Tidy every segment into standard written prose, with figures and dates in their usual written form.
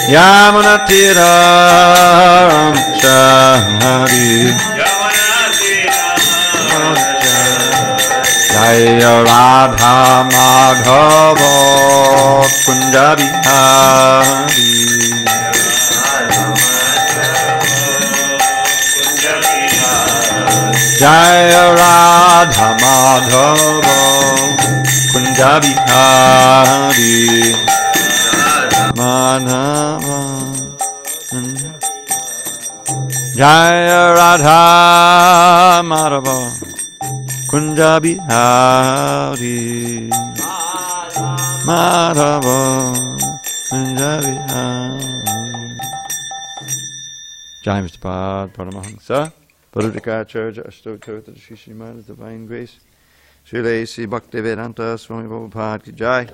Yamunatiram Chari Jaya Radha Madhava Kunja Bihari Jaya Radha Madhava Kunja Bihari Madhava Jaya Radha Madhava Kunja Bihari Madhava Kunja Bihari. Jai Mr. Pad Paramahansa Parudikacharya Ashtotarata Shri Srimad Divine Grace Srila A.C. Bhaktivedanta Swami Prabhupada Ki Jai.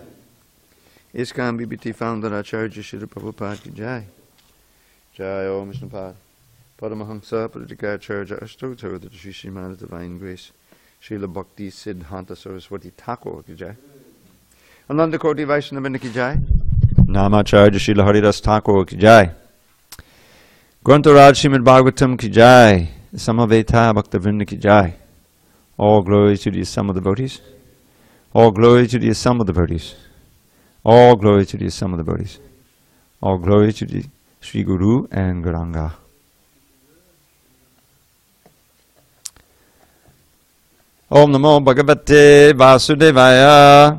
ISKCON BBT founder Acharya Srila Prabhupada Ki Jai. Jai Om Vishnu Pad Paramahansa Parudikacharya Ashtotarata Shri Srimad Divine Grace Srila Bhakti Siddhanta Saraswati Thakur Ki Jai. Ananda Koti Vaishnavina Ki Jai. Namacharya Srila Haridas Thakur Ki Jai. Grantharaj srimadbhagavatam Ki Jai. Samaveta Bhaktivinoda Ki Jai. All glory to the assembled devotees. All glory to the assembled devotees. All glory to the assembled devotees. All glory to the Sri Guru and Gauranga. Om Namo Bhagavate Vasudevaya.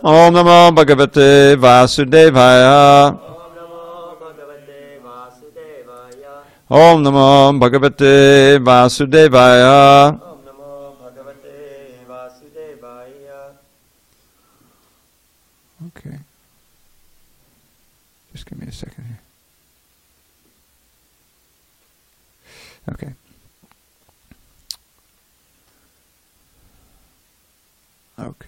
Om Namo Bhagavate Vasudevaya. Om Namo Bhagavate Vasudevaya. Om Namo Bhagavate Vasudevaya. Okay. Just give me a second here. Okay. Okay.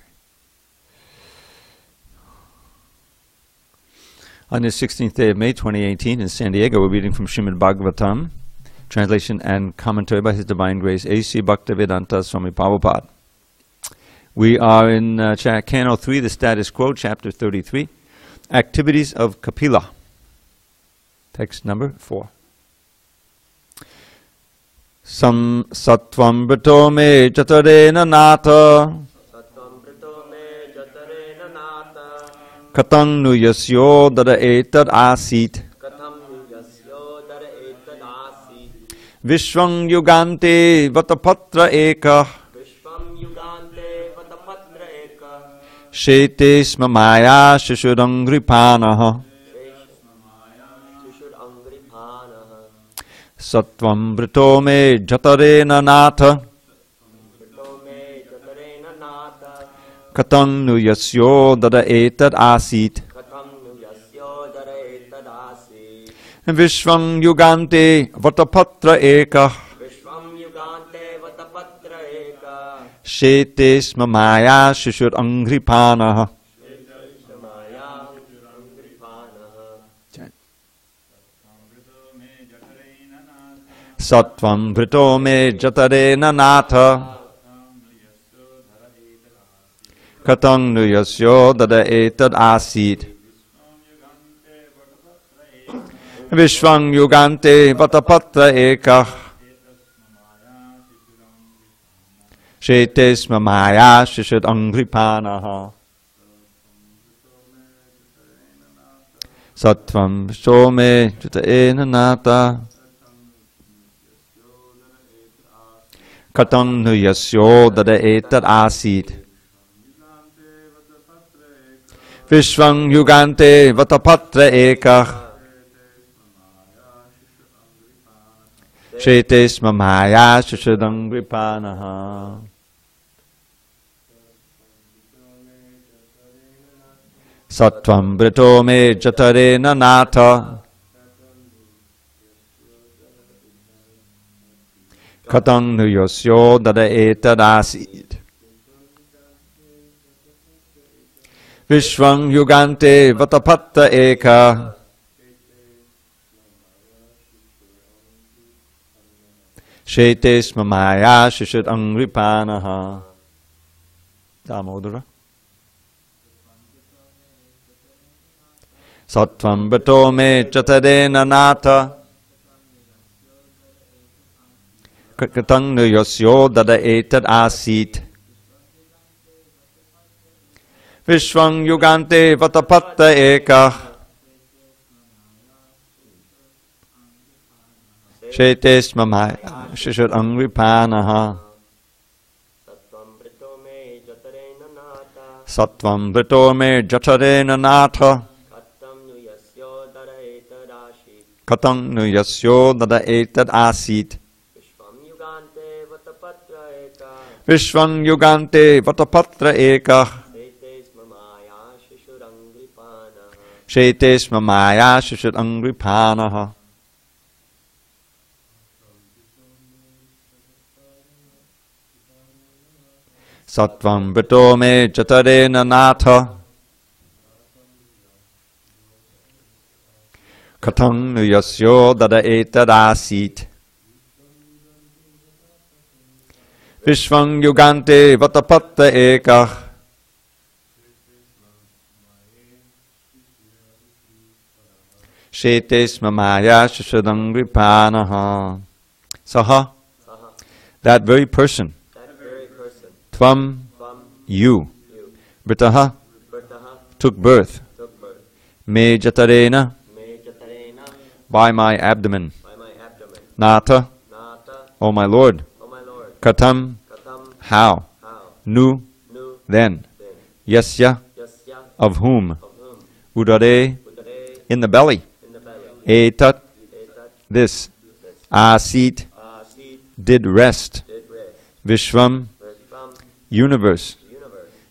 On the 16th day of May 2018 in SanDiego, we're reading from Srimad Bhagavatam, translation and commentary by His Divine Grace A.C. Bhaktivedanta Swami Prabhupada. We are in Canto 3, the status quo, chapter 33, Activities of Kapila. Text number 4. Sam Sattvam Brito Me Jatarena Nata Katang nu yasyo dada etad asit Vishwang yugante vatapatra eka Shete smamaya shishuranghripanaha Sattvam brito me jatarena natha Katang nu yasyo dada etad asit Vishwang yugante vatapatra eka Shete smamaya shishur angripanaha Sattvam brito me jatarena natha Katang nu yasyo dada etad asit Vishwang yugante vatapatra eka Shete smamaya shishad angripanaha Sattvam shome jataena nata Katang nu yasyo dada etad asit Vishwang yugante vatapatra eka Shete smamaya shishadanggripanaha Sattvam brito me jatarena nata Katang nu yasyo dada etad asit Vishwang yugante vatapatra eka Shete smamaya shishad angripanaha Damodara Sattvam Brito me Jatarena Nata Katang Yasyo Dada Etad Asit Vishwang Yugante Vatapatta Eka Shetes Mamaya Shishad Angripanaha Sattvam Brito me Jatarena Nata Katang nu Yasyo Dada Etad Asit Vishwang Yugante Vatapatra Eka Shetes Mamaya Shishad Angripanaha Sattvam Brito me Jatarena Nata Katang nu Yasyo Dada Etad Asit Vishwang Yugante Vatapatta Eka Shetes Mamaya Shishadangrippanaha. Saha, that very person. Tvam, you. Britaha, took birth. Me Jatarena, by my abdomen. Nata, O my Lord. Katam, how. Nu, then. Yasya, of whom. Udare, in the belly. Etat, this. Asit, did rest. Vishvam, universe.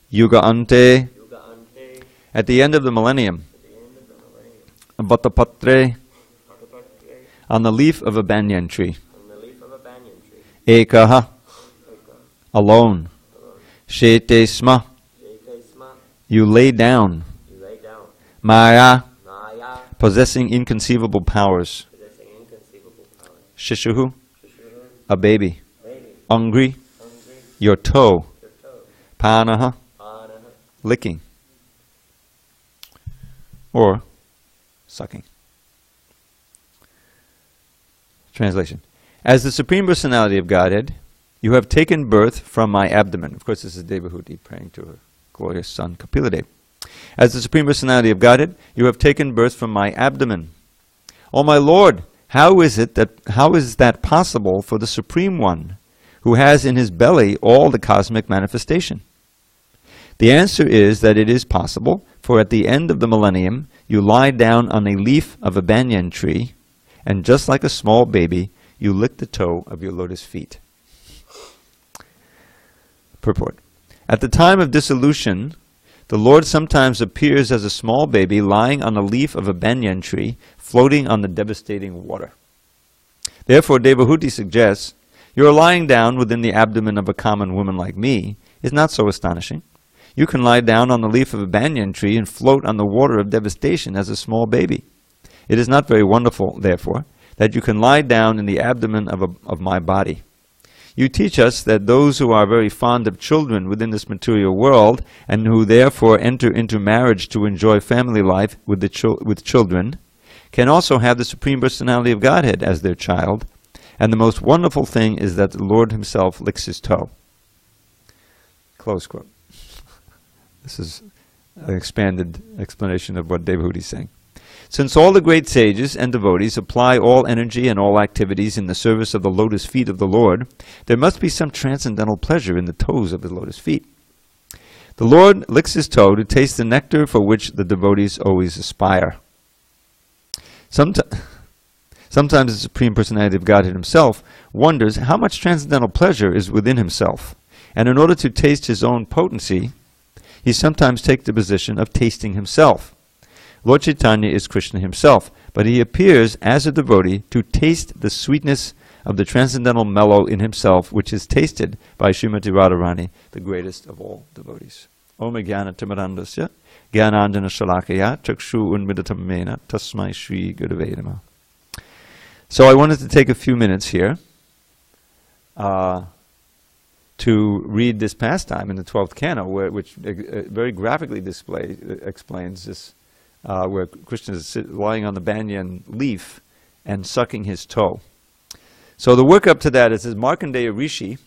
Yuga ante, at the end of the millennium. Vatapatre, on the leaf of a banyan tree. Ekaha, alone. Shete sma, you lay down. Maya, possessing inconceivable powers. Shishuhu, a baby. Angri, your toe. Panaha, licking. Or sucking. Translation. As the Supreme Personality of Godhead, you have taken birth from my abdomen. Of course, this is Devahuti praying to her glorious son Kapiladev. As the Supreme Personality of Godhead, you have taken birth from my abdomen. O my Lord, how is that possible for the Supreme One, who has in his belly all the cosmic manifestation? The answer is that it is possible, for at the end of the millennium, you lie down on a leaf of a banyan tree, and just like a small baby, you lick the toe of your lotus feet. Purport. At the time of dissolution, the Lord sometimes appears as a small baby lying on a leaf of a banyan tree, floating on the devastating water. Therefore, Devahuti suggests, your lying down within the abdomen of a common woman like me is not so astonishing. You can lie down on the leaf of a banyan tree and float on the water of devastation as a small baby. It is not very wonderful, therefore, that you can lie down in the abdomen of my body. You teach us that those who are very fond of children within this material world, and who therefore enter into marriage to enjoy family life with children, can also have the Supreme Personality of Godhead as their child, and the most wonderful thing is that the Lord himself licks his toe. Close quote. This is an expanded explanation of what Devahuti is saying. Since all the great sages and devotees apply all energy and all activities in the service of the lotus feet of the Lord, there must be some transcendental pleasure in the toes of the lotus feet. The Lord licks his toe to taste the nectar for which the devotees always aspire. Sometimes the Supreme Personality of Godhead himself wonders how much transcendental pleasure is within himself, and in order to taste his own potency, he sometimes takes the position of tasting himself. Lord Chaitanya is Krishna himself, but he appears as a devotee to taste the sweetness of the transcendental mellow in himself, which is tasted by Srimati Radharani, the greatest of all devotees. Om Jnana Timarandasya Jnanandjana Shalakaya Chakshu Unmidatam Mena Tasmai Shri Gurave Namaha. So I wanted to take a few minutes here to read this pastime in the 12th canto, which very graphically explains this where Krishna is lying on the banyan leaf and sucking his toe. So the work up to that is Markandeya Rishi,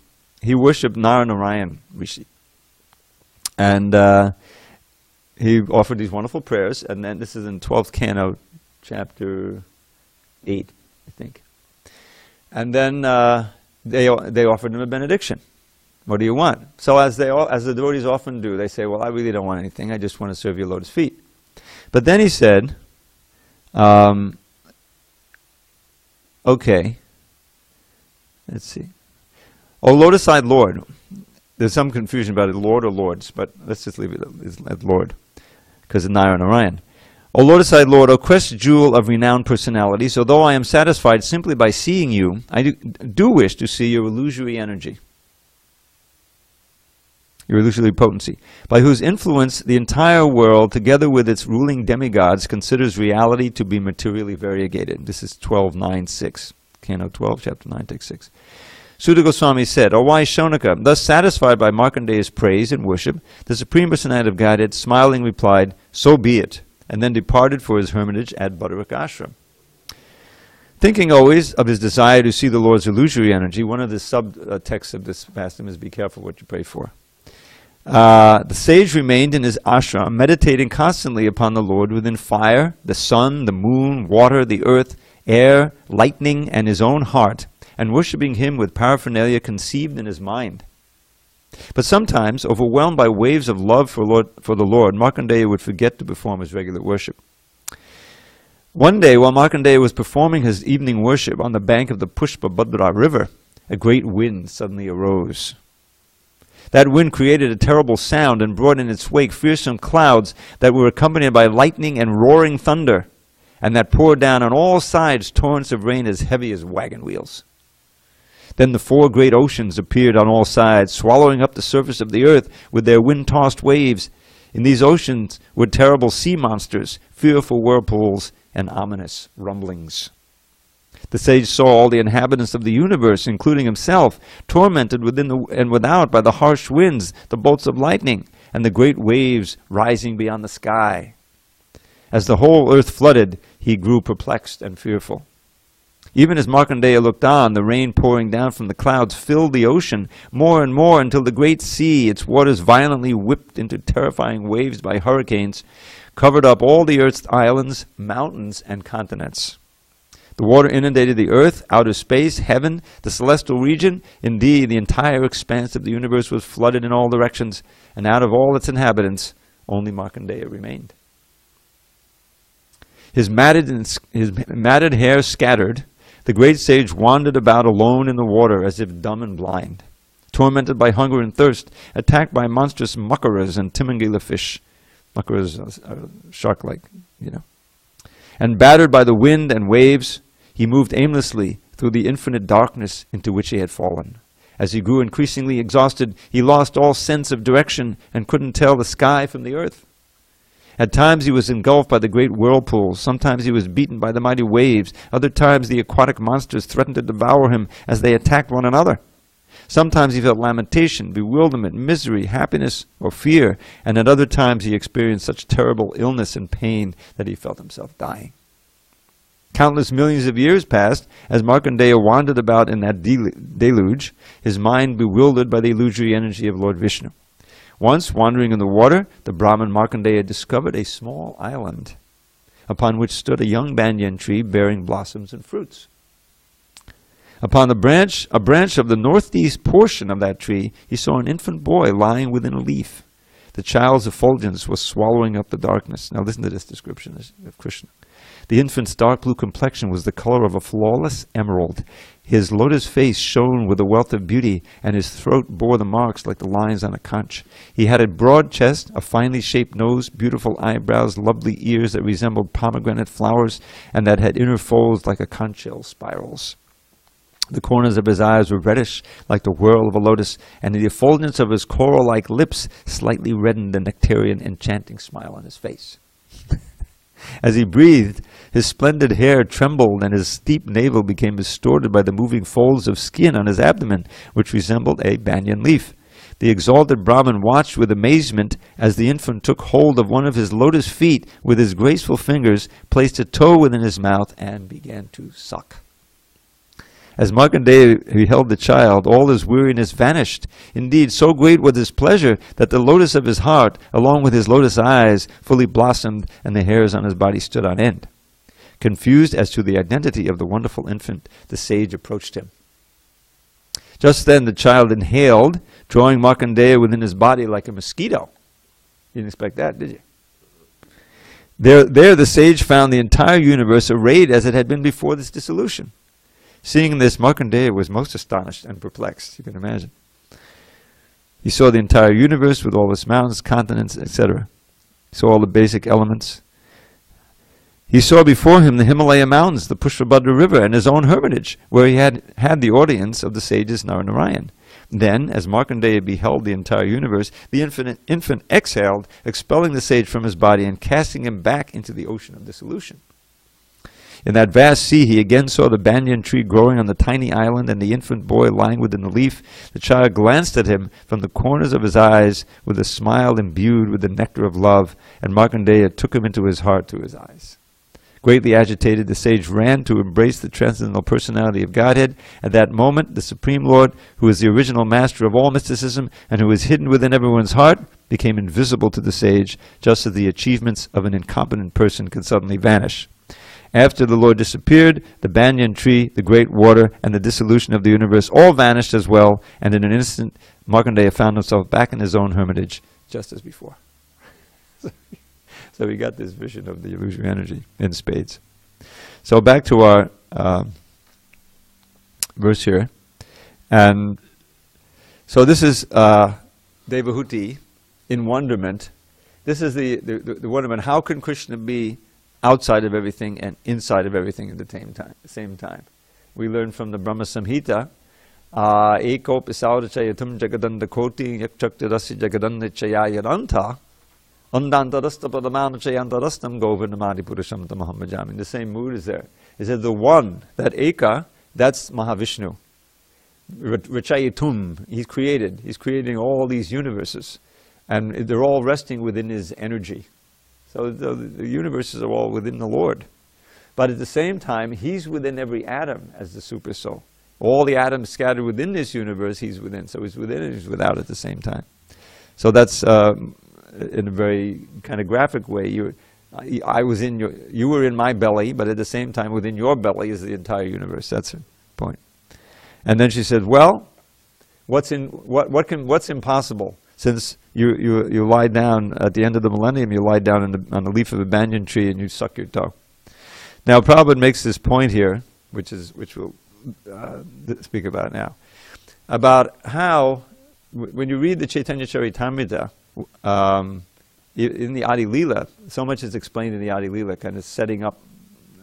he worshipped Narayan Rishi. And he offered these wonderful prayers, and then this is in 12th canto, chapter 8, I think. And then they offered him a benediction. What do you want? So as the devotees often do, they say, well, I really don't want anything. I just want to serve your lotus feet. But then he said, okay, let's see. Oh, lotus-eyed Lord. There's some confusion about it, Lord or Lords, but let's just leave it at Lord, because of Narayan. O lotus-eyed Lord, O crest jewel of renowned personalities, although I am satisfied simply by seeing you, I do wish to see your illusory energy, your illusory potency, by whose influence the entire world, together with its ruling demigods, considers reality to be materially variegated. This is 12.9.6, Canto 12, Chapter 9, Text 6. Sutta Goswami said, O wise Shonaka, thus satisfied by Markandeya's praise and worship, the Supreme Personality of Godhead, smiling, replied, so be it, and then departed for his hermitage at Badarak Ashram. Thinking always of his desire to see the Lord's illusory energy, one of the subtexts of this pastime is be careful what you pray for. The sage remained in his ashram, meditating constantly upon the Lord within fire, the sun, the moon, water, the earth, air, lightning, and his own heart, and worshipping him with paraphernalia conceived in his mind. But sometimes, overwhelmed by waves of love for the Lord, Markandeya would forget to perform his regular worship. One day, while Markandeya was performing his evening worship on the bank of the Pushpa-Bhadra river, a great wind suddenly arose. That wind created a terrible sound and brought in its wake fearsome clouds that were accompanied by lightning and roaring thunder, and that poured down on all sides torrents of rain as heavy as wagon wheels. Then the four great oceans appeared on all sides, swallowing up the surface of the earth with their wind-tossed waves. In these oceans were terrible sea monsters, fearful whirlpools, and ominous rumblings. The sage saw all the inhabitants of the universe, including himself, tormented within and without by the harsh winds, the bolts of lightning, and the great waves rising beyond the sky. As the whole earth flooded, he grew perplexed and fearful. Even as Markandeya looked on, the rain pouring down from the clouds filled the ocean more and more until the great sea, its waters violently whipped into terrifying waves by hurricanes, covered up all the earth's islands, mountains, and continents. The water inundated the earth, outer space, heaven, the celestial region. Indeed, the entire expanse of the universe was flooded in all directions, and out of all its inhabitants, only Markandeya remained. His matted hair scattered, the great sage wandered about alone in the water as if dumb and blind, tormented by hunger and thirst, attacked by monstrous makaras and timangila fish. Makaras are shark-like, and battered by the wind and waves, he moved aimlessly through the infinite darkness into which he had fallen. As he grew increasingly exhausted, he lost all sense of direction and couldn't tell the sky from the earth. At times he was engulfed by the great whirlpools. Sometimes he was beaten by the mighty waves. Other times the aquatic monsters threatened to devour him as they attacked one another. Sometimes he felt lamentation, bewilderment, misery, happiness, or fear. And at other times he experienced such terrible illness and pain that he felt himself dying. Countless millions of years passed as Markandeya wandered about in that deluge, his mind bewildered by the illusory energy of Lord Vishnu. Once, wandering in the water, the Brahmin Markandeya discovered a small island, upon which stood a young banyan tree bearing blossoms and fruits. Upon a branch of the northeast portion of that tree, he saw an infant boy lying within a leaf. The child's effulgence was swallowing up the darkness. Now listen to this description of Krishna. The infant's dark blue complexion was the color of a flawless emerald. His lotus face shone with a wealth of beauty, and his throat bore the marks like the lines on a conch. He had a broad chest, a finely shaped nose, beautiful eyebrows, lovely ears that resembled pomegranate flowers, and that had inner folds like a conch shell spirals. The corners of his eyes were reddish, like the whorl of a lotus, and the effulgence of his coral-like lips slightly reddened the nectarian, enchanting smile on his face. As he breathed, his splendid hair trembled, and his steep navel became distorted by the moving folds of skin on his abdomen, which resembled a banyan leaf. The exalted Brahman watched with amazement as the infant took hold of one of his lotus feet with his graceful fingers, placed a toe within his mouth, and began to suck. As Markandeya beheld the child, all his weariness vanished. Indeed, so great was his pleasure that the lotus of his heart, along with his lotus eyes, fully blossomed, and the hairs on his body stood on end. Confused as to the identity of the wonderful infant, the sage approached him. Just then the child inhaled, drawing Markandeya within his body like a mosquito. You didn't expect that, did you? There the sage found the entire universe arrayed as it had been before this dissolution. Seeing this, Markandeya was most astonished and perplexed, you can imagine. He saw the entire universe with all its mountains, continents, etc. He saw all the basic elements. He saw before him the Himalaya mountains, the Pushabhadra river, and his own hermitage, where he had the audience of the sages Narayan. Then, as Markandeya beheld the entire universe, the infant exhaled, expelling the sage from his body and casting him back into the ocean of dissolution. In that vast sea, he again saw the banyan tree growing on the tiny island and the infant boy lying within the leaf. The child glanced at him from the corners of his eyes with a smile imbued with the nectar of love, and Markandeya took him into his heart through his eyes. Greatly agitated, the sage ran to embrace the transcendental personality of Godhead. At that moment, the Supreme Lord, who is the original master of all mysticism and who is hidden within everyone's heart, became invisible to the sage, just as the achievements of an incompetent person can suddenly vanish. After the Lord disappeared, the banyan tree, the great water, and the dissolution of the universe all vanished as well, and in an instant, Markandeya found himself back in his own hermitage, just as before. So we got this vision of the illusory energy in spades. So back to our verse here. And so this is Devahuti in wonderment. This is the wonderment. How can Krishna be outside of everything and inside of everything at the same time? We learn from the Brahma Samhita, Eko Pisaurachayatum Jagadanda Koti Yakchaktirasi Jagadanda Chayayaranta Andantarasta Padamanachayantarastanam Govardhamadi Purusham Tamahambhajami. In the same mood is there. It said the one, that Eka, that's Mahavishnu. Rachayatum, he's creating all these universes. And they're all resting within his energy. So the universes are all within the Lord. But at the same time, he's within every atom as the super soul. All the atoms scattered within this universe, he's within. So he's within and he's without at the same time. So that's in a very kind of graphic way. You were in my belly, but at the same time within your belly is the entire universe. That's the point. And then she said, well, what's impossible? Since you lie down at the end of the millennium, you lie down on the leaf of a banyan tree and you suck your toe. Now Prabhupada makes this point here, which we'll speak about now, about how when you read the Chaitanya Charitamrita in the Adi Leela, so much is explained in the Adi Leela, kind of setting up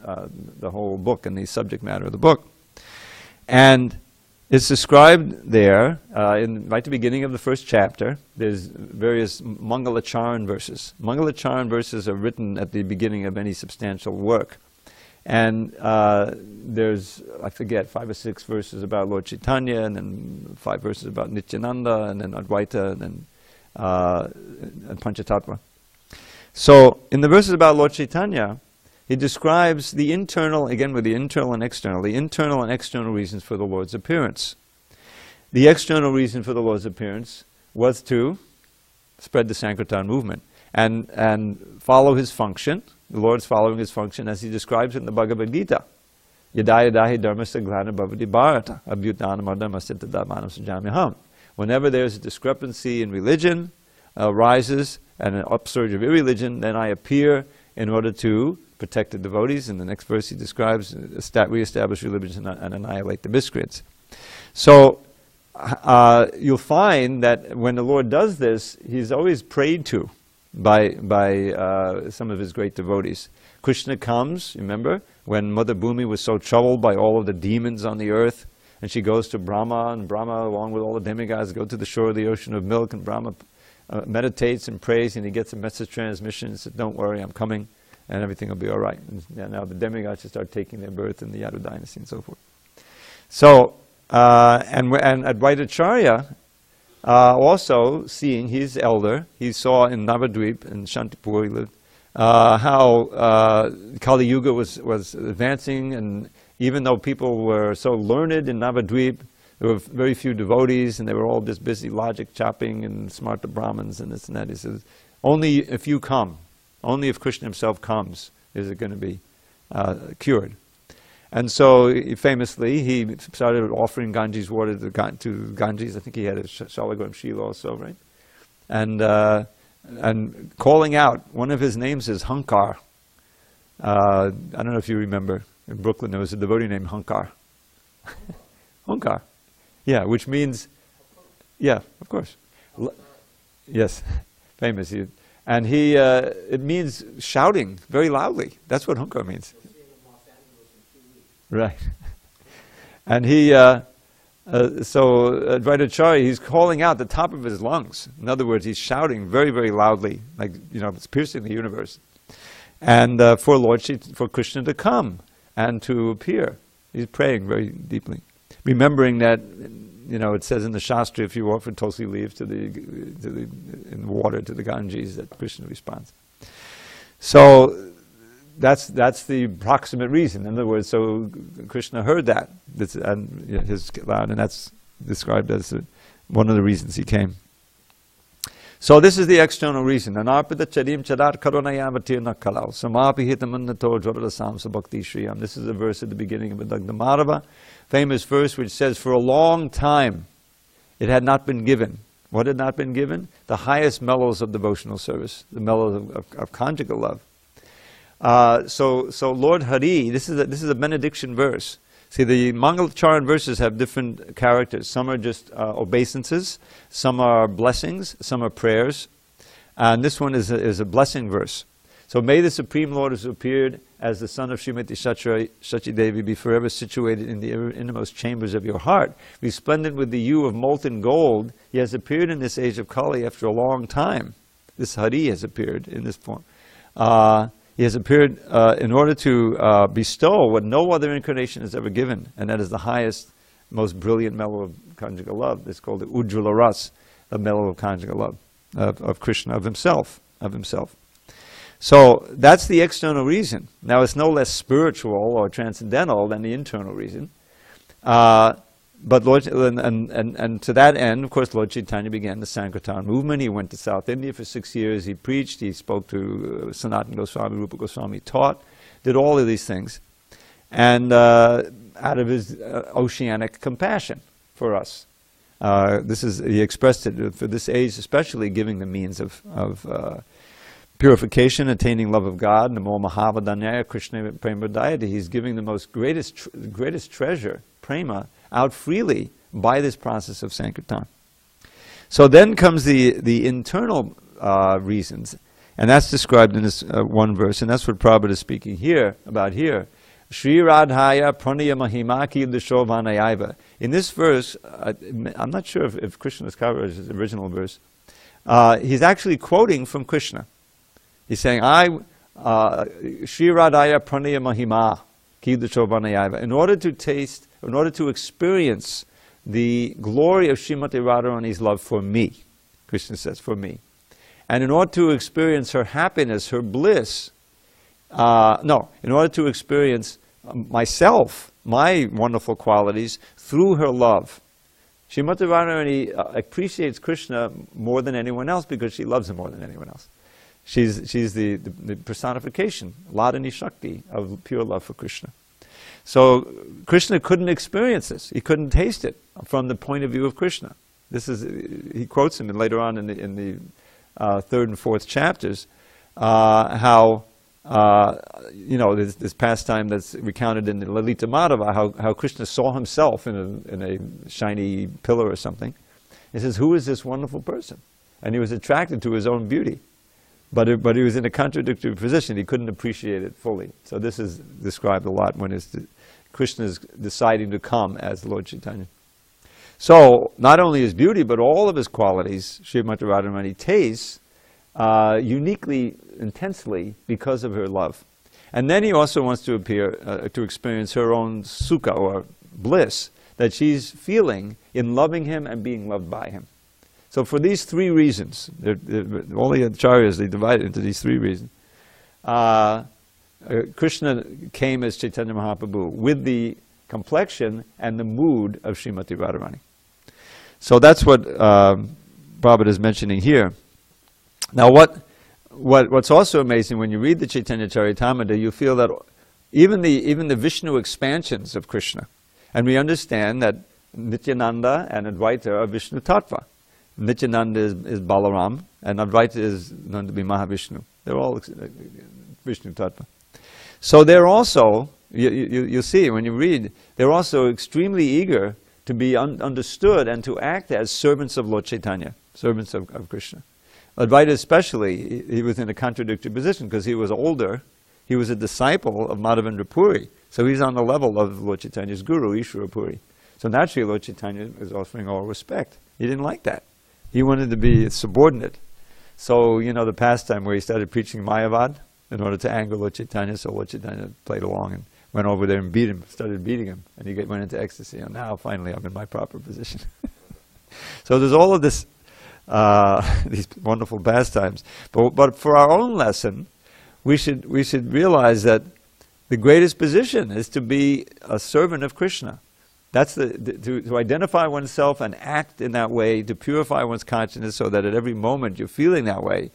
the whole book and the subject matter of the book, and it's described there, right at the beginning of the first chapter. There's various Mangalacharan verses. Mangalacharan verses are written at the beginning of any substantial work. And there's, I forget, 5 or 6 verses about Lord Chaitanya, and then 5 verses about Nityananda, and then Advaita, and then and Panchatattva. So, in the verses about Lord Chaitanya, he describes the internal, again with the internal and external reasons for the Lord's appearance. The external reason for the Lord's appearance was to spread the Sankirtan movement and follow his function. The Lord's following his function as he describes it in the Bhagavad Gita. Yadayadahi dharmasya glana bhavati bharata abhyutanamardam asitadamanam sajamyaham. Whenever there's a discrepancy in religion arises and an upsurge of irreligion, then I appear in order to protect the devotees. In the next verse he describes re-establish religion and annihilate the miscreants. So you'll find that when the Lord does this, he's always prayed to by some of his great devotees. Krishna comes, remember, when Mother Bhumi was so troubled by all of the demons on the earth, and she goes to Brahma, and Brahma, along with all the demigods, go to the shore of the ocean of milk, and Brahma meditates and prays, and he gets a message transmission and says, don't worry, I'm coming, and everything will be all right. And now the demigods should start taking their birth in the Yadu dynasty and so forth. So, and Advaita Acharya also seeing, he's elder, he saw in Navadvip, in Shantipur he lived, how Kali Yuga was advancing, and even though people were so learned in Navadvip, there were very few devotees, and they were all just busy logic chopping and smarta Brahmins and this and that. He says, only if you come, only if Krishna himself comes, is it going to be cured. And so, famously, he started offering Ganges water to Ganges. I think he had a Shalagram Shila also, right? And calling out, one of his names is Hankar. I don't know if you remember, in Brooklyn there was a devotee named Hankar. Hankar. Yeah, which means, yeah, of course. Yes, famous. And it means shouting very loudly. That's what Hankar means. Right. And he, so Dravida, he's calling out the top of his lungs. In other words, he's shouting very, very loudly, like, it's piercing the universe. And for Krishna to come and to appear. He's praying very deeply. Remembering that, it says in the Shastra, if you offer tulsi leaves in water to the Ganges, that Krishna responds. So that's the proximate reason. In other words, so Krishna heard that, and that's described as one of the reasons he came. So this is the external reason. This is a verse at the beginning of the Madhava, famous verse which says, for a long time it had not been given. What had not been given? The highest mellows of devotional service, the mellows of conjugal love. So Lord Hari, this is a benediction verse. See, the Mangalacharan verses have different characters. Some are just obeisances, some are blessings, some are prayers, and this one is a blessing verse. So may the Supreme Lord who appeared as the son of Srimati Shachi Devi be forever situated in the innermost chambers of your heart. Resplendent with the hue of molten gold, he has appeared in this age of Kali after a long time. This Hari has appeared in this form. He has appeared in order to bestow what no other incarnation has ever given, and that is the highest, most brilliant mellow of conjugal love. It's called the Ujjvala Ras, the mellow of conjugal love, of Krishna, of himself. So that's the external reason. Now it's no less spiritual or transcendental than the internal reason. But Lord, and to that end, of course, Lord Chaitanya began the Sankirtan movement. He went to South India for 6 years. He preached. He spoke to Sanatana Goswami, Rupa Goswami, taught, did all of these things, and out of his oceanic compassion for us, he expressed it for this age, especially giving the means of purification, attaining love of God, Namo Mahavadanyaya Krishna Prema Dayati. He's giving the greatest treasure, prema, out freely by this process of Sankirtan. So then comes the internal reasons, and that's described in this one verse, and that's what Prabhu is speaking about here. Shri Radhaya Pranaya Mahimaki Dashovanayaiva. In this verse, I'm not sure if Krishna's cover is his original verse, he's actually quoting from Krishna. He's saying, Shri Radhaya Pranaya Mahima Ki Dashovanayaiva. In order to experience the glory of Srimati Radharani's love for me, Krishna says, for me. And in order to experience her happiness, her bliss, in order to experience myself, my wonderful qualities, through her love. Srimati Radharani appreciates Krishna more than anyone else because she loves him more than anyone else. She's the personification, Ladani Shakti, of pure love for Krishna. So Krishna couldn't experience this. He couldn't taste it from the point of view of Krishna. He quotes him later on in the third and fourth chapters, how this pastime that's recounted in the Lalita Madhava, how Krishna saw himself in a shiny pillar or something. He says, "Who is this wonderful person?" And he was attracted to his own beauty. But he was in a contradictory position. He couldn't appreciate it fully. So this is described a lot when Krishna is deciding to come as Lord Chaitanya. So not only his beauty, but all of his qualities, Srimati Radharani tastes uniquely, intensely because of her love. And then he also wants to to experience her own sukha, or bliss, that she's feeling in loving him and being loved by him. So for these three reasons, all the acharyas, they divide it into these three reasons. Krishna came as Chaitanya Mahaprabhu with the complexion and the mood of Srimati Radharani. So that's what Prabhupada is mentioning here. Now what's also amazing, when you read the Chaitanya Charitamrita, you feel that even the Vishnu expansions of Krishna, and we understand that Nityananda and Advaita are Vishnu Tattva. Nityananda is Balaram, and Advaita is known to be Mahavishnu. They're all Vishnu Tattva. So they're also, you see, when you read, they're also extremely eager to be understood and to act as servants of Lord Chaitanya, servants of Krishna. Advaita especially, he was in a contradictory position because he was older. He was a disciple of Madhavendra Puri. So he's on the level of Lord Chaitanya's guru, Ishvara Puri. So naturally Lord Chaitanya is offering all respect. He didn't like that. He wanted to be subordinate. So, you know, the pastime where he started preaching Mayavad in order to anger Lord Chaitanya, so Lord Chaitanya played along and went over there and beat him, started beating him, and he went into ecstasy. And now, finally, I'm in my proper position. So there's all of this, these wonderful pastimes. But for our own lesson, we should realize that the greatest position is to be a servant of Krishna. That's to identify oneself and act in that way, to purify one's consciousness so that at every moment you're feeling that way.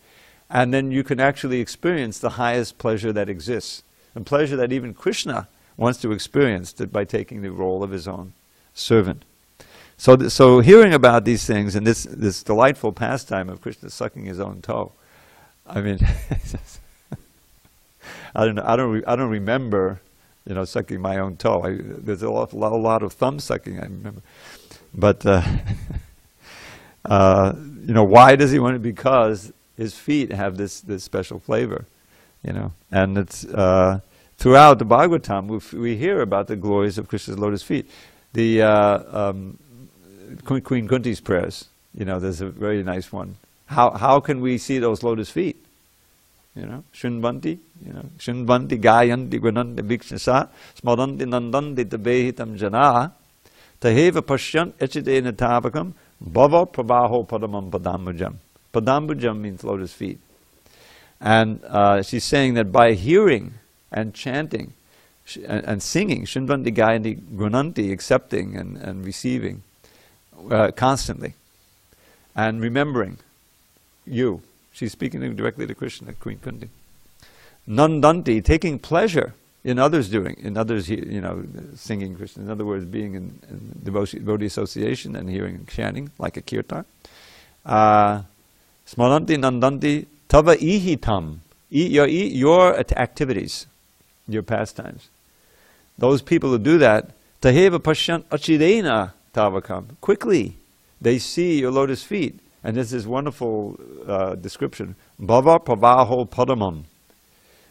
And then you can actually experience the highest pleasure that exists. And pleasure that even Krishna wants to experience by taking the role of his own servant. So hearing about these things and this delightful pastime of Krishna sucking his own toe, I mean, I don't remember, you know, sucking my own toe. There's a lot of thumb sucking, I remember. But you know, why does he want it? Because his feet have this special flavor, you know. And it's throughout the Bhagavatam we hear about the glories of Krishna's lotus feet. The Queen Kunti's prayers, you know, there's a very nice one. How can we see those lotus feet? You know, Shunvanti, you know, Shunvanti Gayanti Gunanti Bhikshasa Smaranti Nandanti Tabehitam Jana Taheva Pashyant Echidena Tabakam Bhava Prabhu Padamam Padambujam. Padambujam means lotus feet. And she's saying that by hearing and chanting and singing, Shunvanti Gayanti Gunanti, accepting and receiving constantly, and remembering you. She's speaking directly to Krishna, Queen Kunti. Nandanti, taking pleasure in others you know, singing Krishna. In other words, being in devotee association and hearing and chanting, like a kirtan. Smaranti nandanti tava ihitam. Your activities, your pastimes. Those people who do that, taheva pashyant achidena tavakam. Quickly, they see your lotus feet. And there's this wonderful description, Bhava Pravaho Padamam.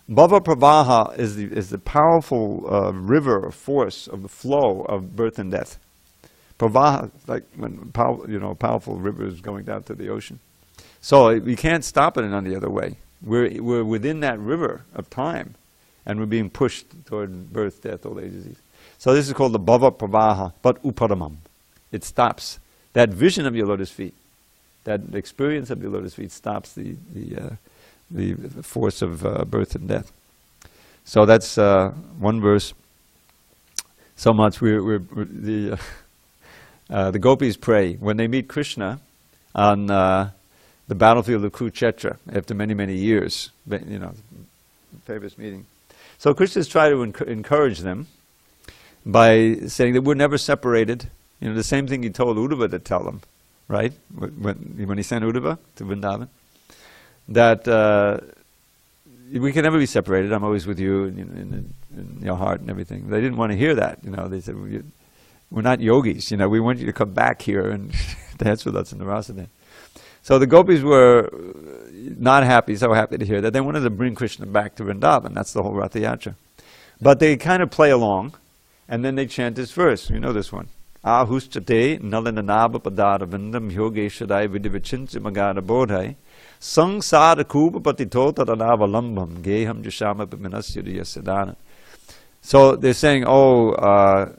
Bhava Pravaha is the powerful river force of the flow of birth and death. Pravaha, like when a powerful river is going down to the ocean. So we can't stop it in any other way. We're within that river of time, and we're being pushed toward birth, death, old age, disease. So this is called the Bhava Pravaha, but Upadamam. It stops that vision of your lotus feet. That experience of your lotus feet stops the force of birth and death. So that's one verse. So much the gopis pray when they meet Krishna on the battlefield of Kurukshetra after many years. You know, famous meeting. So Krishna's trying to encourage them by saying that we're never separated. You know, the same thing he told Uddhava to tell them. Right? When he sent Uddhava to Vrindavan, that we can never be separated. I'm always with you in your heart and everything. They didn't want to hear that. You know, they said, we're not yogis. You know, we want you to come back here and dance with us in the Rasadhan. So the gopis were not happy, so happy to hear that. They wanted to bring Krishna back to Vrindavan. That's the whole Ratha Yatra. But they kind of play along, and then they chant this verse. You know this one. Ahuschate nalinanaba padaravindam yogeshadai vidivachinti magada bodhai sangsara kupa patitota tadavalambam geham jashama piminasyuriya siddhana. So they're saying, oh,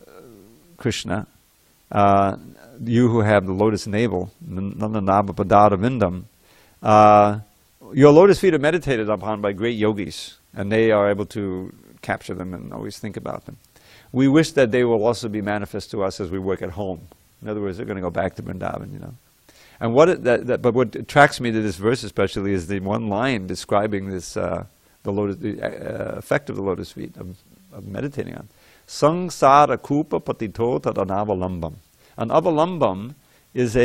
Krishna, you who have the lotus navel, Nandanava Padada Vindam, your lotus feet are meditated upon by great yogis, and they are able to capture them and always think about them. We wish that they will also be manifest to us as we work at home. In other words, they're going to go back to Vrindavan, you know. And but what attracts me to this verse especially is the one line describing this, the effect of the lotus feet, of meditating on. Sangsara kupa patito tad anavalambam. An avalambam is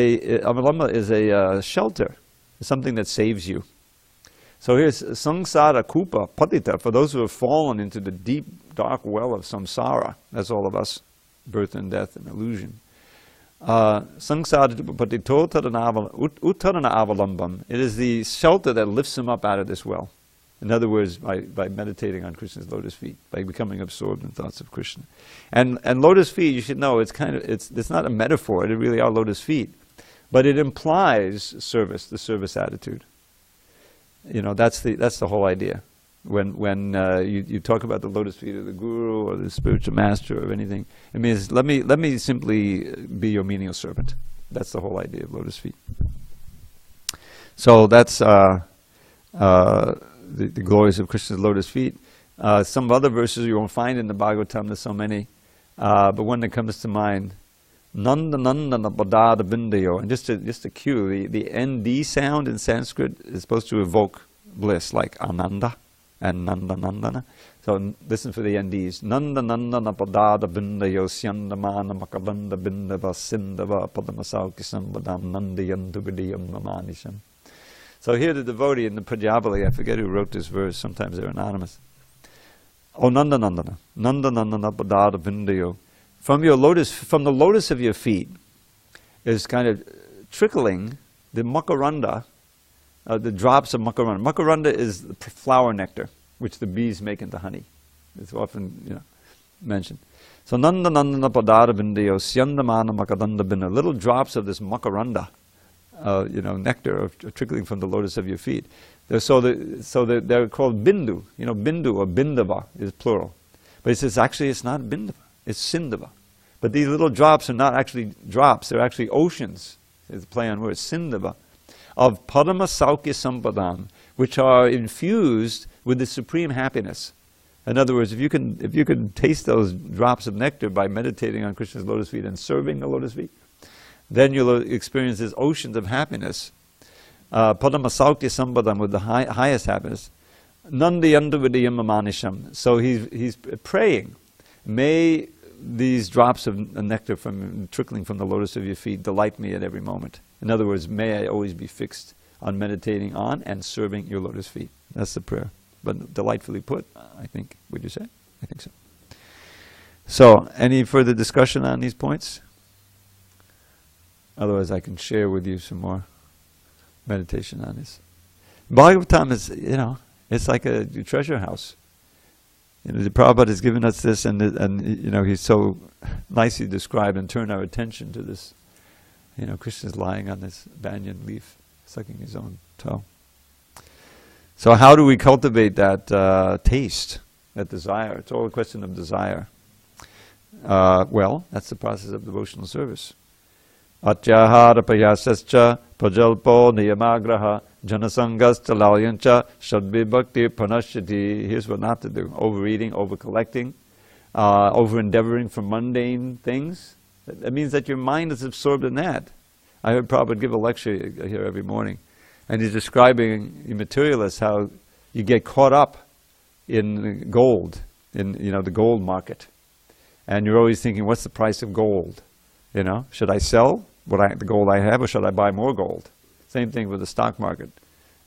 a shelter, something that saves you. So here's sangsara kupa patita, for those who have fallen into the deep, dark well of samsara. That's all of us, birth and death and illusion. Sangsara patito uttarana avalambam. It is the shelter that lifts him up out of this well. In other words, by meditating on Krishna's lotus feet, by becoming absorbed in thoughts of Krishna. And lotus feet, you should know, it's not a metaphor, they really are lotus feet. But it implies service, the service attitude. You know, that's the whole idea. When you talk about the lotus feet of the guru or the spiritual master or anything, it means let me simply be your menial servant. That's the whole idea of lotus feet. So that's the glories of Krishna's lotus feet. Some other verses you won't find in the Bhagavatam, there's so many, but one that comes to mind, Nanda Nanda Padada Bindayo, and just a cue, the ND sound in Sanskrit is supposed to evoke bliss, like Ananda and Nanda Nandana. So listen for the NDs. Nanda Nanda Padada Bindayo Syandamana Makabanda Bindava Sindava Padamasau Kisambadam Nandayandu Vidiyam Mamanisham. So here the devotee in the Prajapali, I forget who wrote this verse, sometimes they're anonymous. Oh Nanda Nandana, Nanda Nandana Padada Bindayo. From the lotus of your feet is kind of trickling the makaranda, the drops of makaranda. Makaranda is the flower nectar, which the bees make into honey. It's often mentioned. So Nanda Nandana Padada Bindayo Syandamana Makadanda Binda, little drops of this makaranda. Nectar trickling from the lotus of your feet. They're called bindu. Bindu or bindava is plural. But he says actually it's not bindava, it's sindava. But these little drops are not actually drops, they're actually oceans. It's a play on words, sindava, of padama saukya sampadam, which are infused with the supreme happiness. In other words, if you can taste those drops of nectar by meditating on Krishna's lotus feet and serving the lotus feet, then you'll experience this oceans of happiness. Padamasaukya sambadam, with the highest happiness. Nandayandu vidiyam mamanisham. So he's praying, may these drops of nectar trickling from the lotus of your feet delight me at every moment. In other words, may I always be fixed on meditating on and serving your lotus feet. That's the prayer. But delightfully put, I think. Would you say? I think so. So, any further discussion on these points? Otherwise, I can share with you some more meditation on this. Bhagavatam is, it's like a treasure house. The Prabhupada has given us this, and he's so nicely described and turned our attention to this. Krishna's lying on this banyan leaf, sucking his own toe. So how do we cultivate that taste, that desire? It's all a question of desire. Well, that's the process of devotional service. Atyahara payasascha pajalpo niyamagraha janasangascha lalyancha shadvibhakti panashyati. Here's what not to do. Overeating, over-collecting, over-endeavoring for mundane things. That means that your mind is absorbed in that. I heard Prabhupada give a lecture here every morning, and he's describing the materialists, how you get caught up in gold, in the gold market. And you're always thinking, what's the price of gold? Should I sell the gold I have, or should I buy more gold? Same thing with the stock market,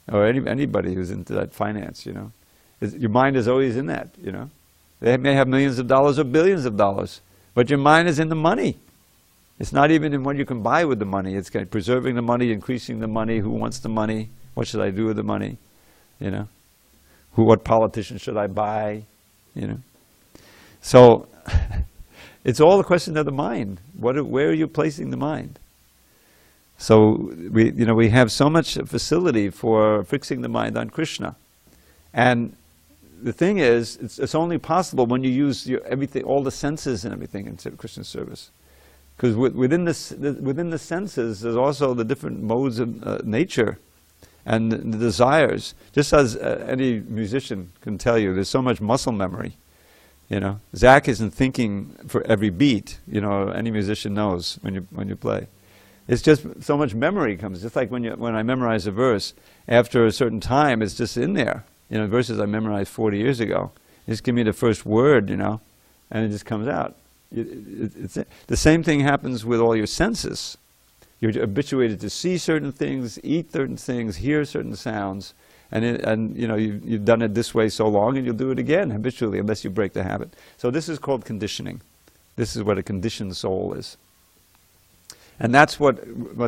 or anybody who's into that finance. Your mind is always in that. They may have millions of dollars or billions of dollars, but your mind is in the money. It's not even in what you can buy with the money. It's preserving the money, increasing the money. Who wants the money? What should I do with the money? What politician should I buy? So it's all a question of the mind. Where are you placing the mind? So we have so much facility for fixing the mind on Krishna, and the thing is, it's only possible when you use everything, all the senses and everything into Krishna's service. Because within the senses, there's also the different modes of nature and the desires. Just as any musician can tell you, there's so much muscle memory. You know, Zach isn't thinking for every beat. You know, any musician knows when you play. It's just so much memory comes. Just like when I memorize a verse, after a certain time, it's just in there. You know, verses I memorized 40 years ago. Just give me the first word, you know, and it just comes out. The same thing happens with all your senses. You're habituated to see certain things, eat certain things, hear certain sounds, and you know you've done it this way so long, and you'll do it again habitually unless you break the habit. So this is called conditioning. This is what a conditioned soul is, and that's what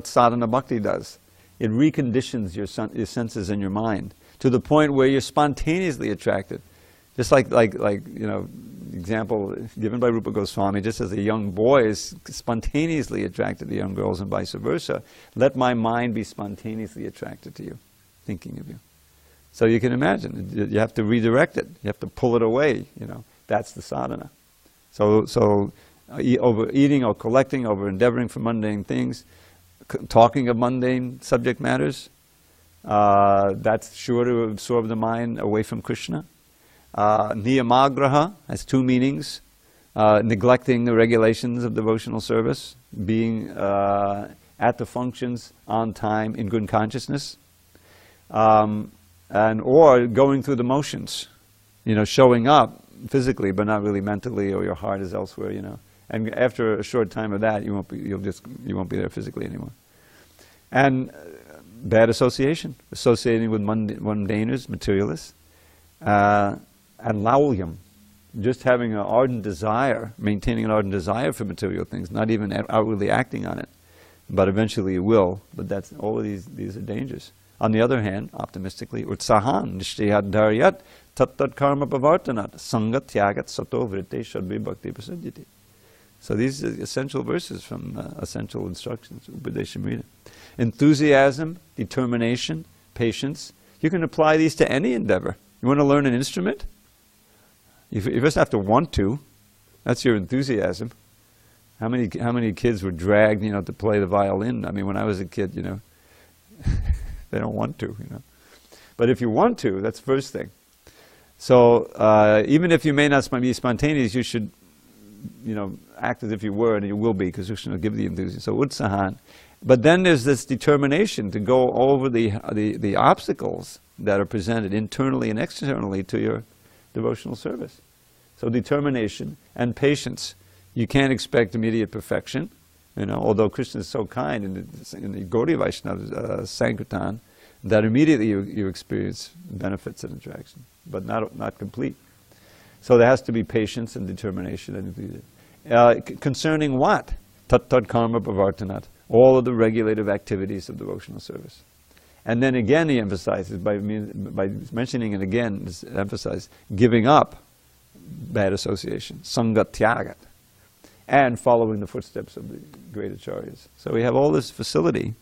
sadhana bhakti does. It reconditions your senses and your mind to the point where you're spontaneously attracted. Just like you know, example given by Rupa Goswami, just as a young boy is spontaneously attracted to young girls and vice versa, let my mind be spontaneously attracted to you, thinking of you. So you can imagine, you have to redirect it, you have to pull it away, you know, that's the sadhana. So overeating or collecting, over endeavoring for mundane things, talking of mundane subject matters, that's sure to absorb the mind away from Krishna. Niyamagraha has two meanings. Neglecting the regulations of devotional service, being at the functions on time in good consciousness, or going through the motions, you know, showing up physically but not really mentally, or your heart is elsewhere, you know. And after a short time of that, you won't be there physically anymore. And bad association, associating with mundaners, materialists. And laulyam, just having an ardent desire, maintaining an ardent desire for material things, not even outwardly acting on it, but eventually you will. But that's all of these are dangers. On the other hand, optimistically, utsahan nishtayat dharyat tat karma pavartanat sangat tyagat sato vritte shadvi bhakti prasadyati. So these are essential verses from essential instructions, Upadeshamrita. Enthusiasm, determination, patience. You can apply these to any endeavor. You want to learn an instrument? You just have to want to. That's your enthusiasm. How many kids were dragged, you know, to play the violin? I mean, when I was a kid, you know, they don't want to, you know. But if you want to, that's the first thing. So even if you may not be spontaneous, you should, you know, act as if you were, and you will be, because Krishna will give the enthusiasm. So utsahan. But then there's this determination to go over the obstacles that are presented internally and externally to your devotional service. So determination and patience. You can't expect immediate perfection, you know, although Krishna is so kind in the Gaudiya Vaishnava Sankirtan that immediately you experience benefits and attraction, but not complete. So there has to be patience and determination and enthusiasm. Concerning what? Tat karma pavartanat. All of the regulative activities of devotional service. And then again he emphasizes, by mentioning it again, emphasize giving up bad association, sangat tyagat, and following the footsteps of the great acharyas. So we have all this facility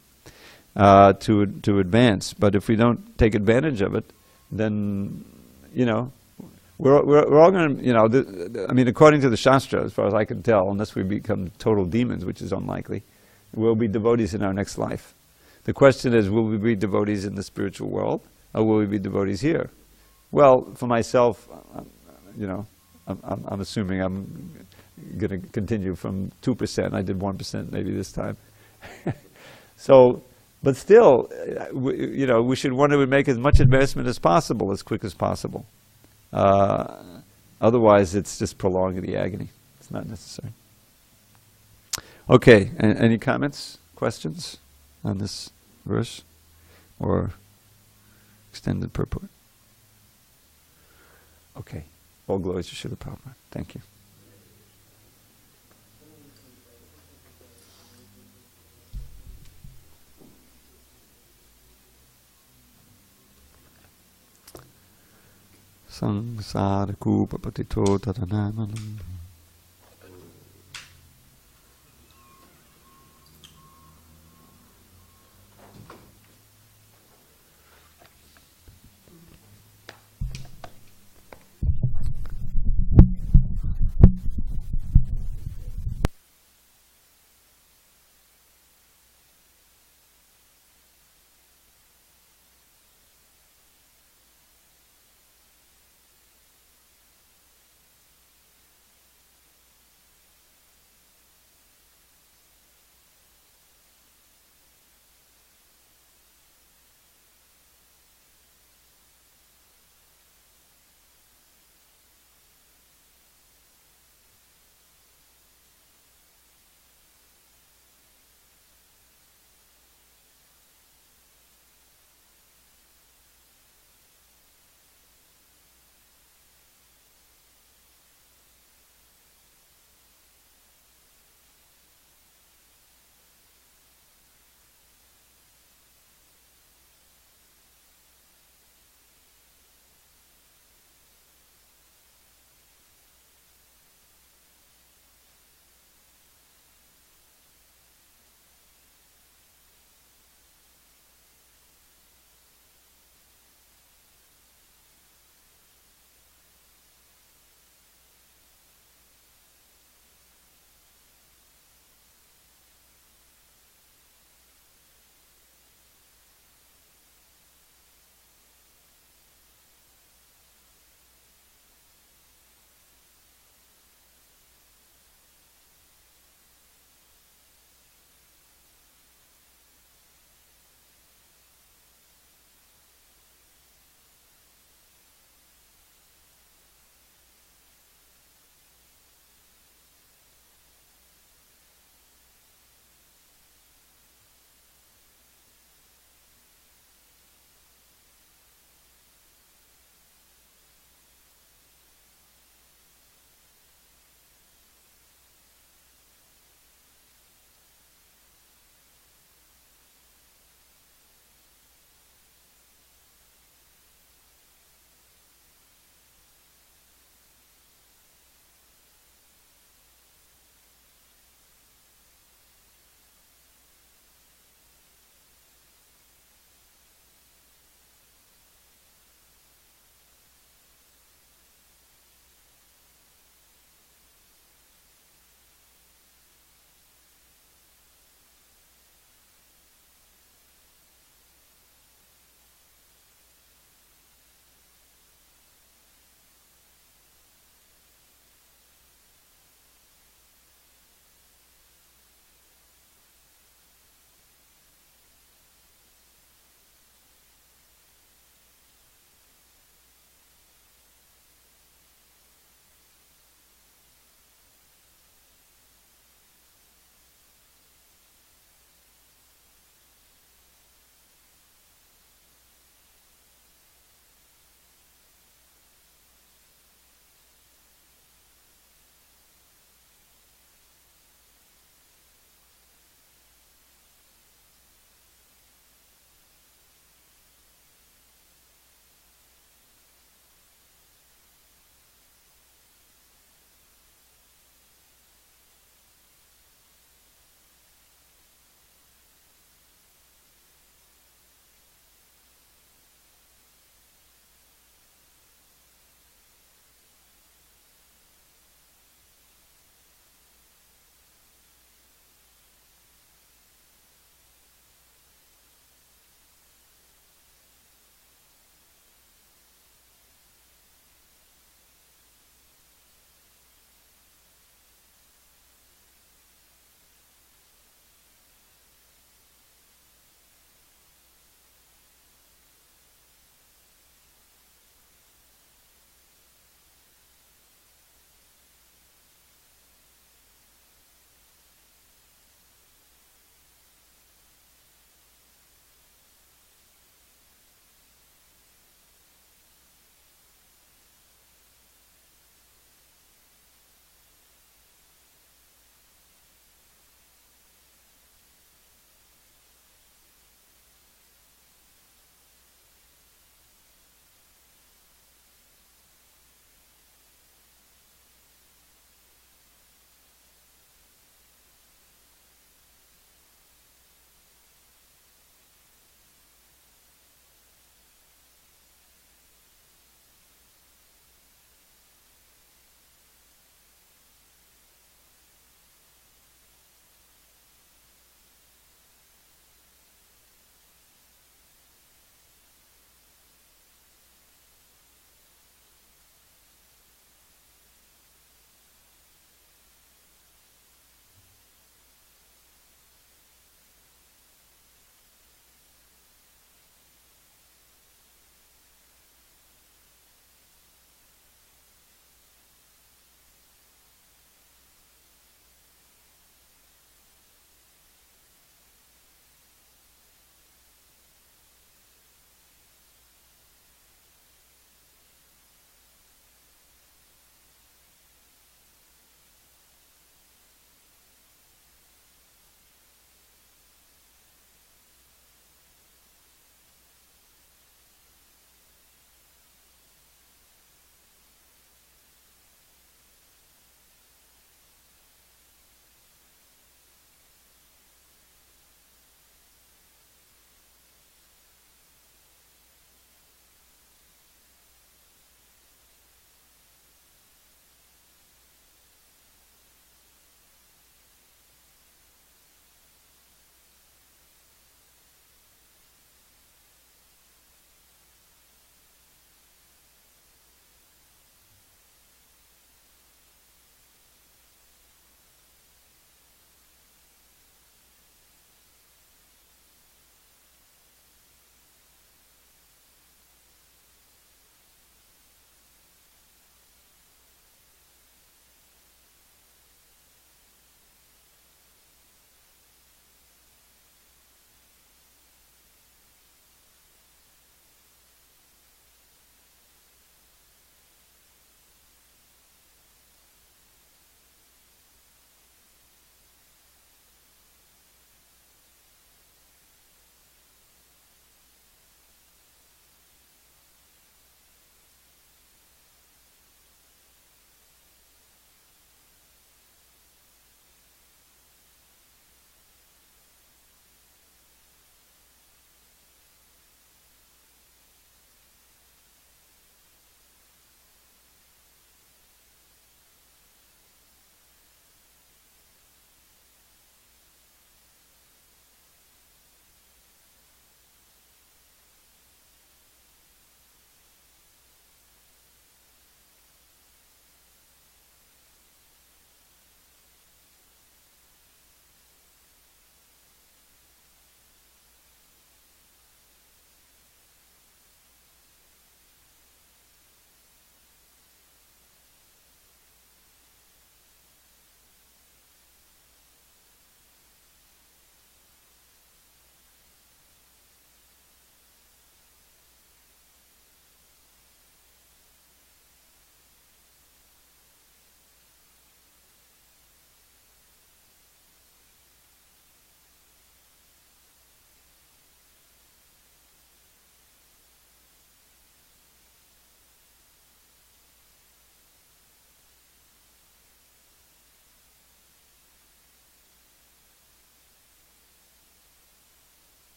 to advance, but if we don't take advantage of it, then, you know, we're all going to, you know, I mean, according to the Shastra, as far as I can tell, unless we become total demons, which is unlikely, we'll be devotees in our next life. The question is, will we be devotees in the spiritual world, or will we be devotees here? Well, for myself, you know, I'm assuming I'm going to continue from 2%. I did 1% maybe this time. So, but still, you know, we should want to make as much advancement as possible, as quick as possible. Otherwise, it's just prolonging the agony. It's not necessary. Okay, any comments, questions on this verse or extended purport? Okay, all glories to Srila Prabhupada. Thank you. Sangsara kupa patito tadanamalam.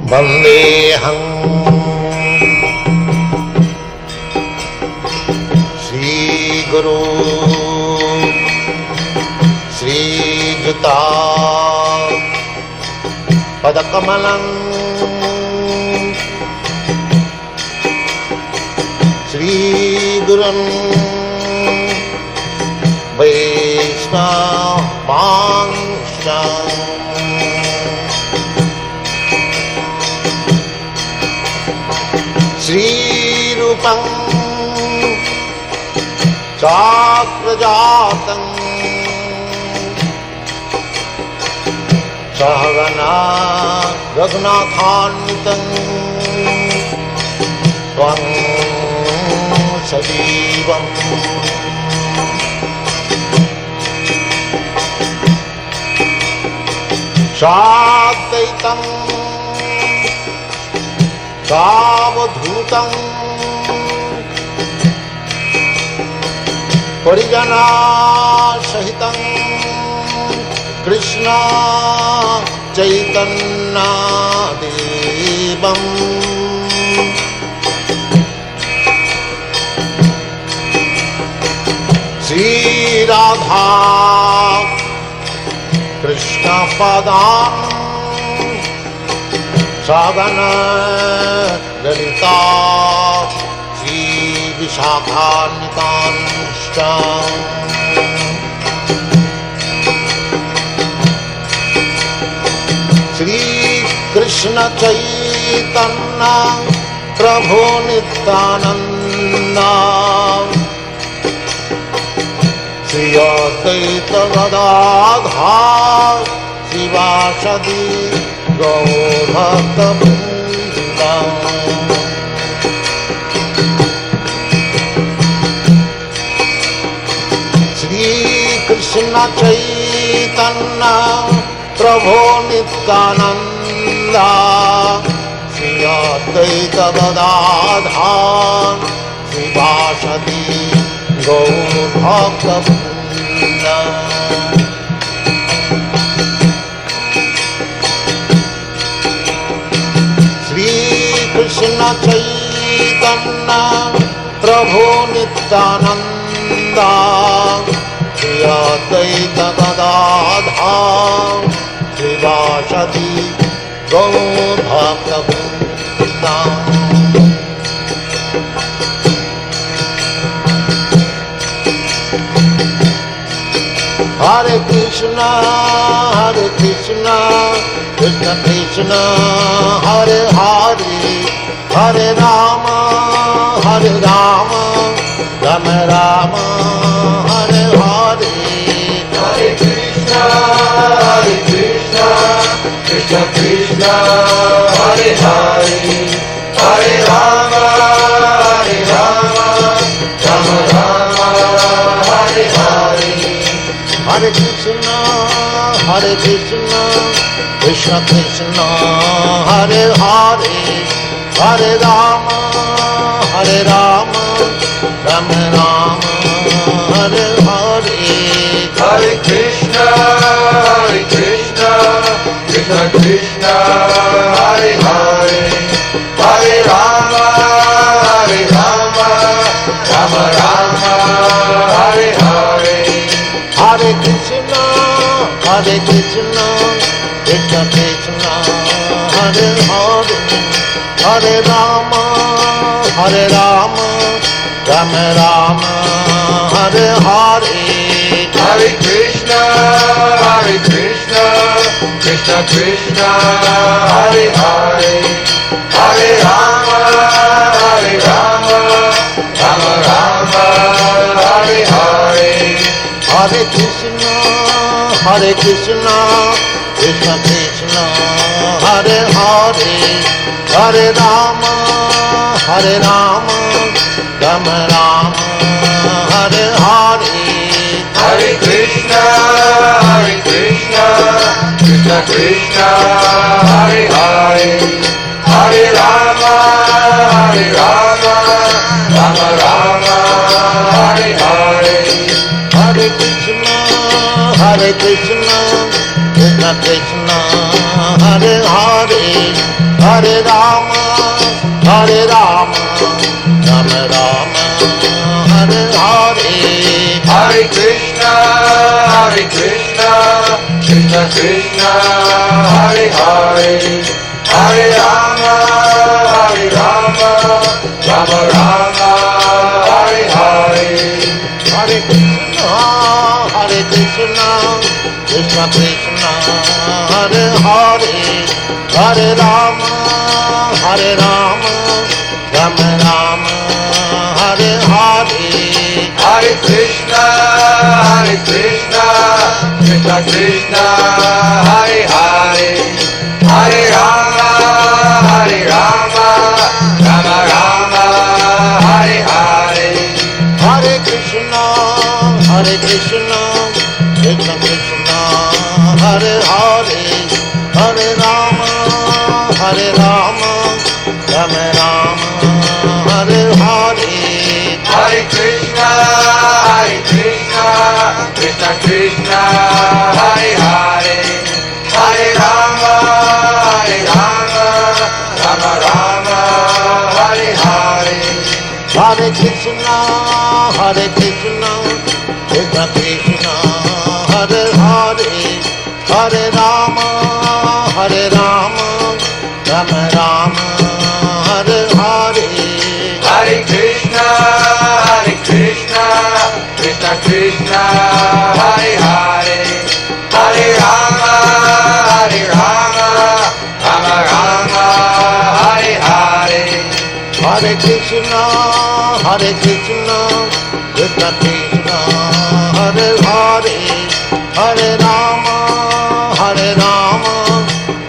Vandeham Shri Guru Shri Juta Padakamalam Shri Gurun Vaishnavansam Shri Rupam Chakrajatam Sahagana Raghunathantam Tvam Sajivam Sadvaitam Savadhutam Parijana Sahitam Krishna Chaitanya Devam Sri Radha Krishna Padam Sagana Lalita Sri Vishakhanitanstam Sri Krishna Chaitanya Prabhu Nityananda Sri Advaita Gadadhar Sivasadi Gaur Bhakta Vrinda Sri Krishna Chaitanya Prabhu Nityananda Sri Advaita Gadadhar Sivasadi Gaur Bhakta Vrinda Sri Krishna Chaitanya Prabhu Nityananda Sri Advaita Gadadhar Sivasadi Gaur Bhakta Vrinda Hare Krishna, Krishna Krishna, Hare Hare, Hare Rama, Rama Rama, Hare Hare. Hare Krishna, Krishna Krishna, Hare Hare, Hare Rama, Rama Rama, Hare Hare. Hare Krishna, Krishna Krishna, Hare Hare, Hare Rama, Rama Rama, Hare Hare. Hare Krishna, Krishna Krishna, Hare Hare, Hare Rama, Rama Rama, Hare Hare. Hare Krishna, Krishna Krishna, Hare Hare, Hare Rama, Rama Rama, Hare Hare. Hare Krishna, Krishna Krishna, Hare Hare, Hare Rama, Rama Rama, Hare Hare. Hare Krishna, Krishna Krishna, Hare Hare, Hare Rama, Rama Rama, Hare Hare. Hare Krishna, Krishna Krishna, Hare Hare, Hare Rama, Rama Rama, Hare Hare. Hare Krishna, Krishna Krishna, Hare Hare, Hare Hare Rama, Hare Rama, Rama Rama, Hare Hare. Hare Krishna, Krishna Krishna, Hare Hare, Hare Rama, Rama Rama, Hare Hare. Hare Krishna, Krishna Krishna, Hare Hare, Hare Rama, Rama Rama, Hare Hare. Hare Krishna, Krishna Krishna, Hare Hare, Hare Rama, Rama Rama, Hare Hare. Hare Krishna, Krishna Krishna, Hare Hare, Hare Rama, Rama Rama, Hare Hare. Hare Krishna, Krishna Krishna, Hare Hare, Hare Rama, Rama Rama, Hare Hare. Hare Krishna, Krishna Krishna, Hare Hare, Hare Rama, Rama Rama, Hare Hare. Hare Krishna, Krishna Krishna, Hare Hare, Hare Rama, Rama Rama, Hare Hare. Hare Krishna, Krishna Krishna, Hare Hare, Hare Rama,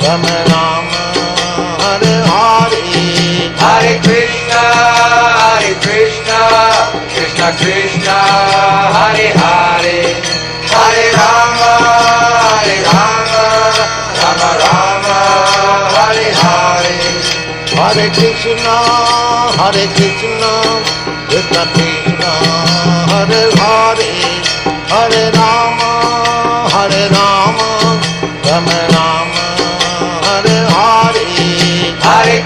Rama Rama, Hare Hare. Hare Krishna, Krishna Krishna, Hare Hare, Hare Rama, Rama Rama, Hare Hare. Hare Krishna, Krishna Krishna, Hare Hare, Hare Rama, Rama Rama, Hare Hare. Hare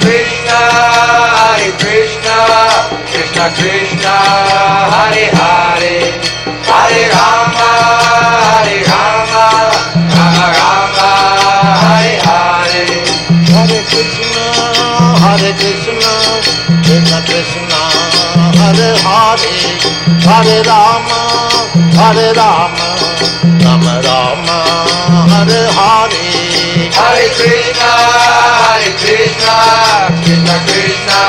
Krishna, Krishna Krishna, Hare Hare, Hare Rama, Rama Rama, Hare Hare. Hare Krishna, Krishna Krishna, Hare Hare, Hare Rama, Rama Rama, Hare Hare. Hare Krishna, Krishna Krishna.